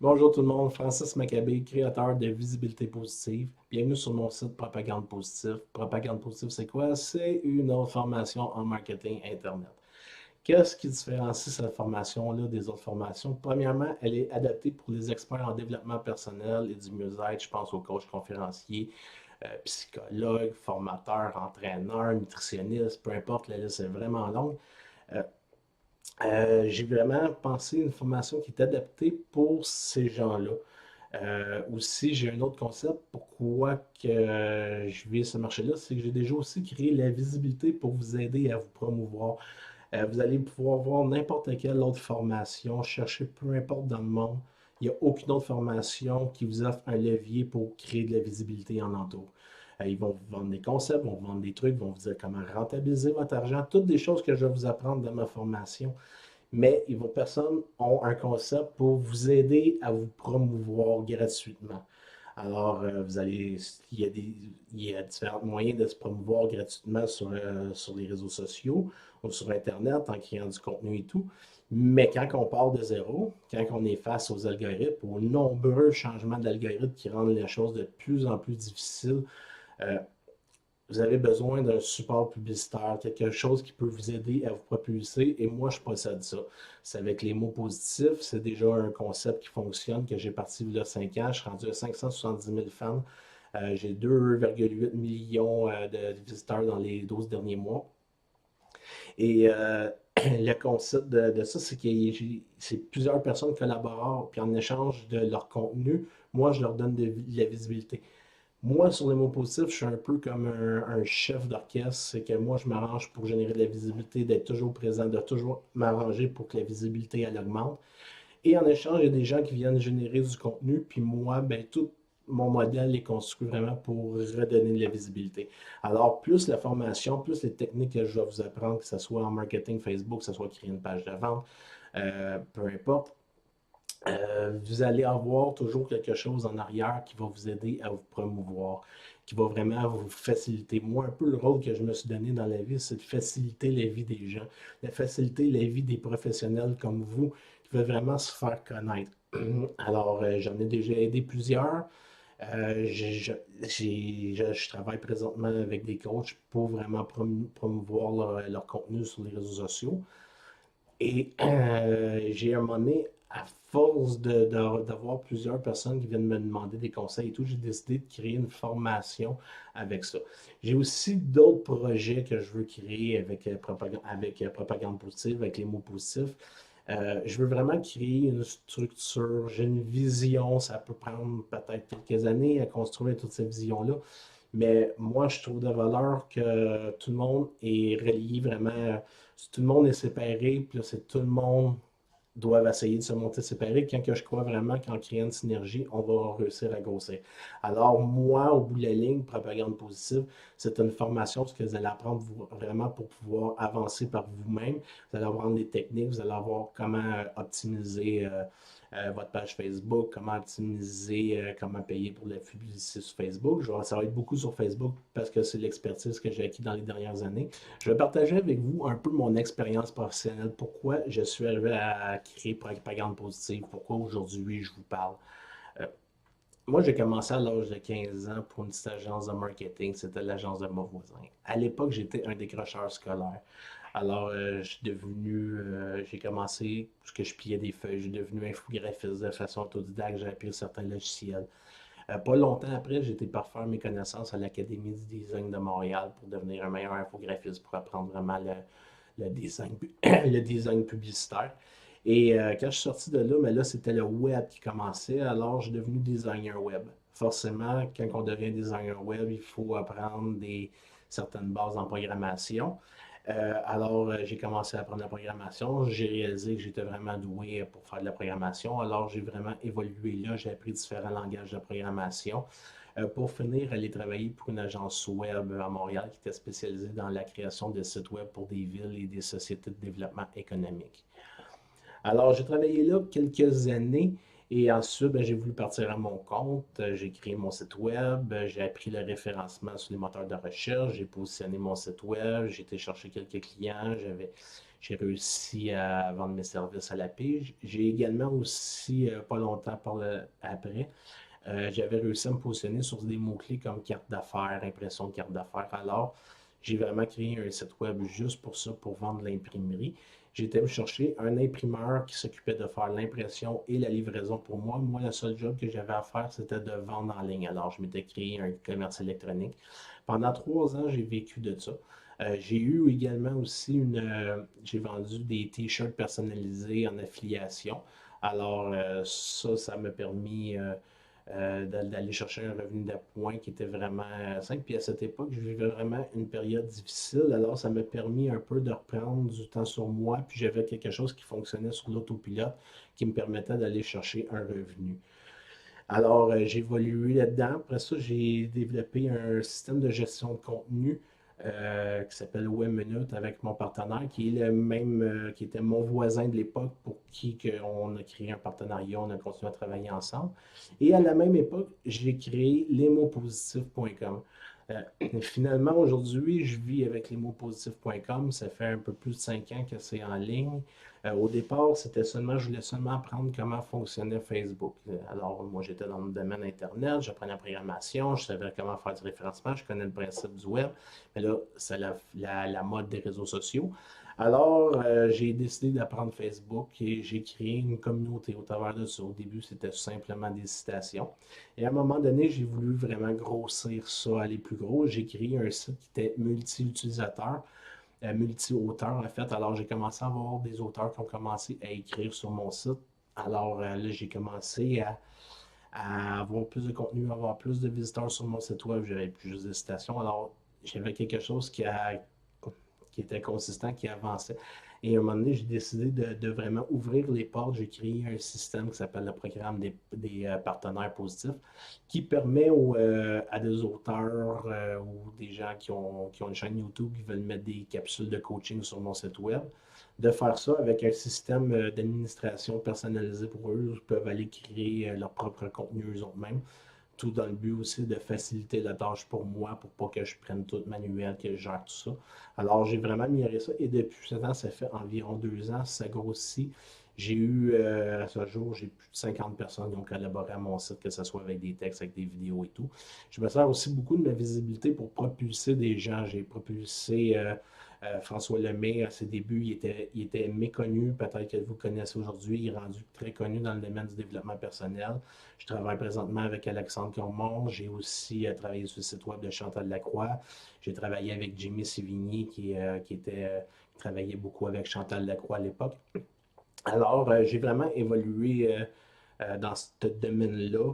Bonjour tout le monde, Francis Maccabé, créateur de Visibilité Positive. Bienvenue sur mon site Propagande Positive. Propagande Positive, c'est quoi? C'est une autre formation en marketing Internet. Qu'est-ce qui différencie cette formation-là des autres formations? Premièrement, elle est adaptée pour les experts en développement personnel et du mieux-être. Je pense aux coachs conférenciers, psychologues, formateurs, entraîneurs, nutritionnistes, peu importe, la liste est vraiment longue. Euh, j'ai vraiment pensé une formation qui est adaptée pour ces gens-là. Aussi, j'ai un autre concept. Pourquoi que je vis ce marché-là, c'est que j'ai déjà aussi créé la visibilité pour vous aider à vous promouvoir. Vous allez pouvoir voir n'importe quelle autre formation, chercher peu importe dans le monde. Il n'y a aucune autre formation qui vous offre un levier pour créer de la visibilité en entour. Ils vont vous vendre des concepts, vont vous vendre des trucs, vont vous dire comment rentabiliser votre argent, toutes des choses que je vais vous apprendre dans ma formation, mais vos personnes ont un concept pour vous aider à vous promouvoir gratuitement. Alors, il y a différents moyens de se promouvoir gratuitement sur les réseaux sociaux ou sur Internet en créant du contenu et tout. Mais quand on part de zéro, quand on est face aux algorithmes, aux nombreux changements d'algorithmes qui rendent les choses de plus en plus difficiles, euh, vous avez besoin d'un support publicitaire, quelque chose qui peut vous aider à vous propulser. Et moi, je possède ça. C'est avec les mots positifs. C'est déjà un concept qui fonctionne, que j'ai parti il y a 5 ans. Je suis rendu à 570 000 fans. J'ai 2,8 millions de visiteurs dans les 12 derniers mois. Et le concept de ça, c'est que c'est plusieurs personnes collaborent, puis en échange de leur contenu, moi, je leur donne de la visibilité. Moi, sur les mots positifs, je suis un peu comme un chef d'orchestre. C'est que moi, je m'arrange pour générer de la visibilité, d'être toujours présent, de toujours m'arranger pour que la visibilité, elle augmente. Et en échange, il y a des gens qui viennent générer du contenu, puis moi, ben, tout mon modèle est construit vraiment pour redonner de la visibilité. Alors, plus la formation, plus les techniques que je vais vous apprendre, que ce soit en marketing Facebook, que ce soit créer une page de vente, peu importe, vous allez avoir toujours quelque chose en arrière qui va vous aider à vous promouvoir, qui va vraiment vous faciliter. Moi, un peu le rôle que je me suis donné dans la vie, c'est de faciliter la vie des gens, de faciliter la vie des professionnels comme vous qui veulent vraiment se faire connaître. Alors, j'en ai déjà aidé plusieurs. Je travaille présentement avec des coachs pour vraiment promouvoir leur contenu sur les réseaux sociaux. Et j'ai un moment donné, à force d'avoir plusieurs personnes qui viennent me demander des conseils et tout, j'ai décidé de créer une formation avec ça. J'ai aussi d'autres projets que je veux créer avec propagande positive, avec les mots positifs. Je veux vraiment créer une structure, j'ai une vision, ça peut prendre peut-être quelques années à construire toute cette vision-là, mais moi, je trouve de valeur que tout le monde est relié vraiment. Tout le monde est séparé, puis là, c'est tout le monde doit essayer de se monter séparé. Quand que je crois vraiment qu'en créant une synergie, on va réussir à grossir. Alors, moi, au bout de la ligne, propagande positive, c'est une formation ce que vous allez apprendre vraiment pour pouvoir avancer par vous-même. Vous allez apprendre des techniques, vous allez voir comment optimiser votre page Facebook, comment optimiser, comment payer pour la publicité sur Facebook. Ça va être beaucoup sur Facebook parce que c'est l'expertise que j'ai acquis dans les dernières années. Je vais partager avec vous un peu mon expérience professionnelle, pourquoi je suis arrivé à créer Propagande Positive, pourquoi aujourd'hui je vous parle. Euh, Moi, j'ai commencé à l'âge de 15 ans pour une petite agence de marketing, c'était l'agence de mon voisin. À l'époque, j'étais un décrocheur scolaire. Alors, j'ai commencé, parce que je pliais des feuilles, j'ai devenu infographiste de façon autodidacte, j'ai appris certains logiciels. Pas longtemps après, j'ai été parfaire mes connaissances à l'Académie du design de Montréal pour devenir un meilleur infographiste, pour apprendre vraiment le design, le design publicitaire. Et quand je suis sorti de là, mais là, c'était le web qui commençait, alors je suis devenu designer web. Forcément, quand on devient designer web, il faut apprendre certaines bases en programmation. J'ai commencé à apprendre la programmation. J'ai réalisé que j'étais vraiment doué pour faire de la programmation. Alors, j'ai vraiment évolué là. J'ai appris différents langages de programmation. Pour finir, aller travailler pour une agence web à Montréal qui était spécialisée dans la création de sites web pour des villes et des sociétés de développement économique. Alors, j'ai travaillé là quelques années et ensuite, ben, j'ai voulu partir à mon compte. J'ai créé mon site web, j'ai appris le référencement sur les moteurs de recherche, j'ai positionné mon site web, j'ai été chercher quelques clients, J'ai réussi à vendre mes services à la pige. J'ai également aussi, pas longtemps après, j'avais réussi à me positionner sur des mots-clés comme carte d'affaires, impression de carte d'affaires. Alors, j'ai vraiment créé un site web juste pour ça, pour vendre l'imprimerie. J'étais me chercher un imprimeur qui s'occupait de faire l'impression et la livraison pour moi. Moi, le seul job que j'avais à faire, c'était de vendre en ligne. Alors, je m'étais créé un commerce électronique. Pendant 3 ans, j'ai vécu de ça. J'ai eu également aussi j'ai vendu des t-shirts personnalisés en affiliation. Alors, ça m'a permis d'aller chercher un revenu d'appoint qui était vraiment simple. Puis à cette époque, je vivais vraiment une période difficile. Alors, ça m'a permis un peu de reprendre du temps sur moi. Puis j'avais quelque chose qui fonctionnait sur l'autopilote qui me permettait d'aller chercher un revenu. Alors, j'ai évolué là-dedans. Après ça, j'ai développé un système de gestion de contenu qui s'appelle Webminute avec mon partenaire, qui est le même, qui était mon voisin de l'époque pour qui on a créé un partenariat, on a continué à travailler ensemble. Et à la même époque, j'ai créé lesmotspositifs.com. Finalement, aujourd'hui, je vis avec lesmotspositifs.com. Ça fait un peu plus de 5 ans que c'est en ligne. Au départ, je voulais seulement apprendre comment fonctionnait Facebook. Alors, moi, j'étais dans le domaine Internet, j'apprenais la programmation, je savais comment faire du référencement, je connais le principe du web. Mais là, c'est la mode des réseaux sociaux. Alors, j'ai décidé d'apprendre Facebook et j'ai créé une communauté au travers de ça. Au début, c'était tout simplement des citations. Et à un moment donné, j'ai voulu vraiment grossir ça, aller plus gros. J'ai créé un site qui était multi-utilisateur, multi-auteur en fait. Alors, j'ai commencé à avoir des auteurs qui ont commencé à écrire sur mon site. Alors, là, j'ai commencé à avoir plus de contenu, à avoir plus de visiteurs sur mon site web. J'avais plus de citations. Alors, j'avais quelque chose qui était consistant, qui avançait. Et à un moment donné, j'ai décidé de vraiment ouvrir les portes. J'ai créé un système qui s'appelle le programme des partenaires positifs, qui permet à des auteurs ou des gens qui ont une chaîne YouTube qui veulent mettre des capsules de coaching sur mon site web, de faire ça avec un système d'administration personnalisé pour eux. Ils peuvent aller créer leur propre contenu eux-mêmes. Tout dans le but aussi de faciliter la tâche pour moi, pour pas que je prenne tout manuel, que je gère tout ça. Alors, j'ai vraiment amélioré ça et depuis ce temps, ça fait environ 2 ans, ça grossit. J'ai eu, à ce jour, j'ai plus de 50 personnes qui ont collaboré à mon site, que ce soit avec des textes, avec des vidéos et tout. Je me sers aussi beaucoup de ma visibilité pour propulser des gens. J'ai propulsé François Lemay à ses débuts, il était méconnu, peut-être que vous le connaissez aujourd'hui, il est rendu très connu dans le domaine du développement personnel. Je travaille présentement avec Alexandre Cormon. J'ai aussi travaillé sur le site web de Chantal Lacroix. J'ai travaillé avec Jimmy Sévigny qui travaillait beaucoup avec Chantal Lacroix à l'époque. Alors, j'ai vraiment évolué dans ce domaine-là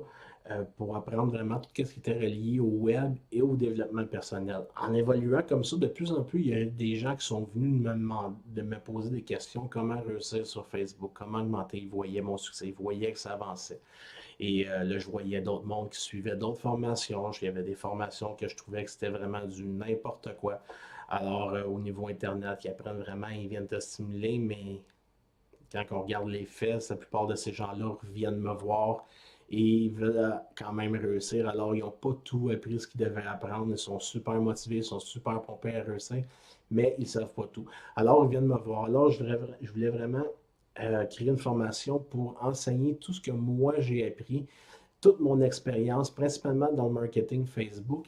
pour apprendre vraiment tout ce qui était relié au web et au développement personnel. En évoluant comme ça, de plus en plus, il y a des gens qui sont venus de me poser des questions, comment réussir sur Facebook, comment augmenter. Ils voyaient mon succès, ils voyaient que ça avançait. Et là, je voyais d'autres mondes qui suivaient d'autres formations. Il y avait des formations que je trouvais que c'était vraiment du n'importe quoi. Alors, au niveau Internet, ils apprennent vraiment, ils viennent te stimuler, mais quand on regarde les faits, la plupart de ces gens-là viennent me voir et ils veulent quand même réussir. Alors, ils n'ont pas tout appris ce qu'ils devaient apprendre. Ils sont super motivés, ils sont super pompés à réussir, mais ils ne savent pas tout. Alors, ils viennent me voir. Alors, je voulais vraiment créer une formation pour enseigner tout ce que moi j'ai appris, toute mon expérience, principalement dans le marketing Facebook,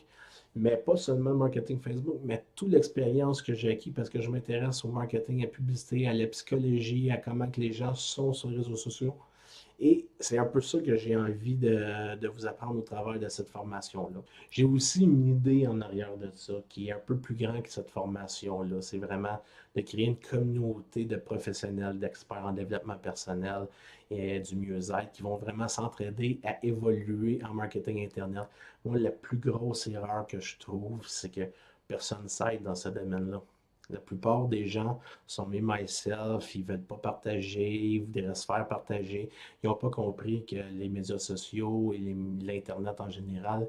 mais pas seulement le marketing Facebook, mais toute l'expérience que j'ai acquis parce que je m'intéresse au marketing, à la publicité, à la psychologie, à comment que les gens sont sur les réseaux sociaux. Et c'est un peu ça que j'ai envie de vous apprendre au travers de cette formation-là. J'ai aussi une idée en arrière de ça qui est un peu plus grande que cette formation-là. C'est vraiment de créer une communauté de professionnels, d'experts en développement personnel et du mieux-être qui vont vraiment s'entraider à évoluer en marketing Internet. Moi, la plus grosse erreur que je trouve, c'est que personne ne s'aide dans ce domaine-là. La plupart des gens sont mis myself, ils ne veulent pas partager, ils voudraient se faire partager. Ils n'ont pas compris que les médias sociaux et l'Internet en général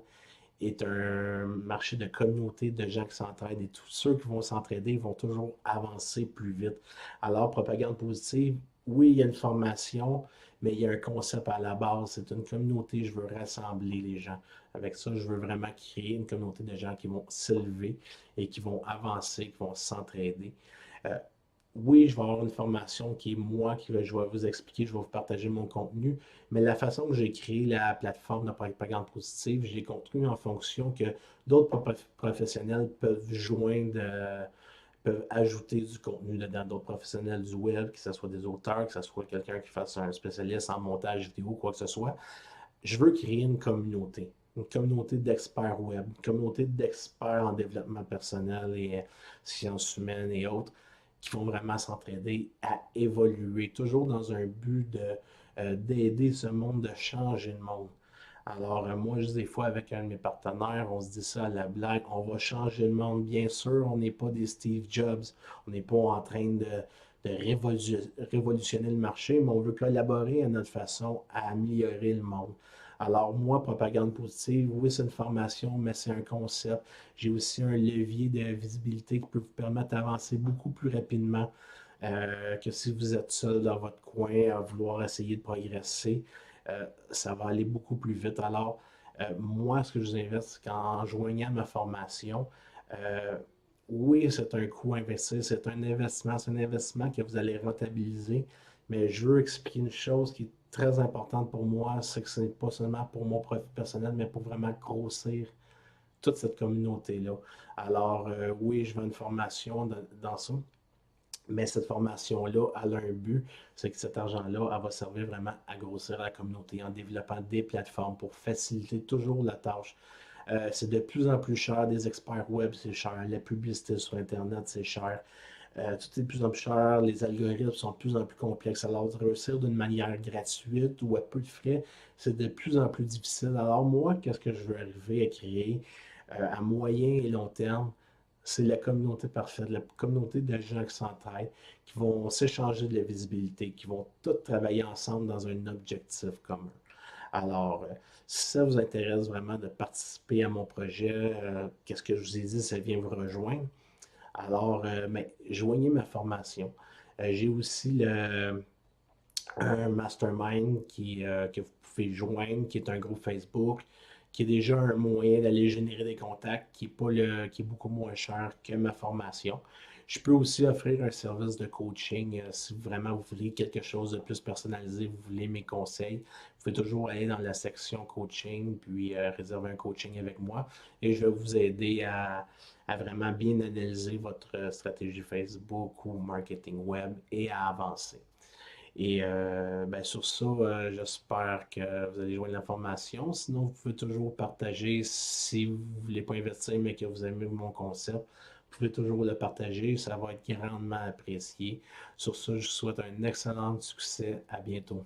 est un marché de communauté de gens qui s'entraident et tous ceux qui vont s'entraider vont toujours avancer plus vite. Alors, propagande positive, oui, il y a une formation, mais il y a un concept à la base. C'est une communauté, je veux rassembler les gens. Avec ça, je veux vraiment créer une communauté de gens qui vont s'élever et qui vont avancer, qui vont s'entraider. Euh, Oui, je vais avoir une formation qui est moi, je vais vous expliquer, je vais vous partager mon contenu, mais la façon que j'ai créé la plateforme de propagande positive, j'ai construit en fonction que d'autres professionnels peuvent joindre, peuvent ajouter du contenu dedans, d'autres professionnels du web, que ce soit des auteurs, que ce soit quelqu'un qui fasse un spécialiste en montage vidéo, quoi que ce soit. Je veux créer une communauté d'experts web, une communauté d'experts en développement personnel et sciences humaines et autres qui vont vraiment s'entraider à évoluer, toujours dans un but d'aider ce monde, de changer le monde. Alors, moi, je dis des fois avec un de mes partenaires, on se dit ça à la blague, on va changer le monde. Bien sûr, on n'est pas des Steve Jobs, on n'est pas en train révolutionner le marché, mais on veut collaborer à notre façon à améliorer le monde. Alors, moi, propagande positive, oui, c'est une formation, mais c'est un concept. J'ai aussi un levier de visibilité qui peut vous permettre d'avancer beaucoup plus rapidement que si vous êtes seul dans votre coin à vouloir essayer de progresser. Ça va aller beaucoup plus vite. Alors, moi, ce que je vous invite, c'est qu'en joignant ma formation, euh, oui, c'est un coût investi, c'est un investissement que vous allez rentabiliser, mais je veux expliquer une chose qui est très importante pour moi, c'est que ce n'est pas seulement pour mon profit personnel, mais pour vraiment grossir toute cette communauté-là. Alors, oui, je veux une formation dans ça, mais cette formation-là, elle a un but, c'est que cet argent-là, elle va servir vraiment à grossir la communauté en développant des plateformes pour faciliter toujours la tâche. C'est de plus en plus cher, des experts web, c'est cher, la publicité sur Internet, c'est cher. Tout est de plus en plus cher, les algorithmes sont de plus en plus complexes. Alors, de réussir d'une manière gratuite ou à peu de frais, c'est de plus en plus difficile. Alors, moi, qu'est-ce que je veux arriver à créer à moyen et long terme? C'est la communauté parfaite, la communauté de gens qui s'entraident, qui vont s'échanger de la visibilité, qui vont tous travailler ensemble dans un objectif commun. Alors, si ça vous intéresse vraiment de participer à mon projet, qu'est-ce que je vous ai dit, ça vient vous rejoindre. Alors, mais, joignez ma formation. J'ai aussi un mastermind que vous pouvez joindre, qui est un groupe Facebook, qui est déjà un moyen d'aller générer des contacts, qui est beaucoup moins cher que ma formation. Je peux aussi offrir un service de coaching si vraiment vous voulez quelque chose de plus personnalisé, vous voulez mes conseils. Vous pouvez toujours aller dans la section coaching, puis réserver un coaching avec moi et je vais vous aider à vraiment bien analyser votre stratégie Facebook ou marketing web et à avancer. Et ben, sur ça, j'espère que vous allez joindre l'information. Sinon, vous pouvez toujours partager si vous ne voulez pas investir, mais que vous aimez mon concept. Vous pouvez toujours le partager, ça va être grandement apprécié. Sur ça, je vous souhaite un excellent succès. À bientôt.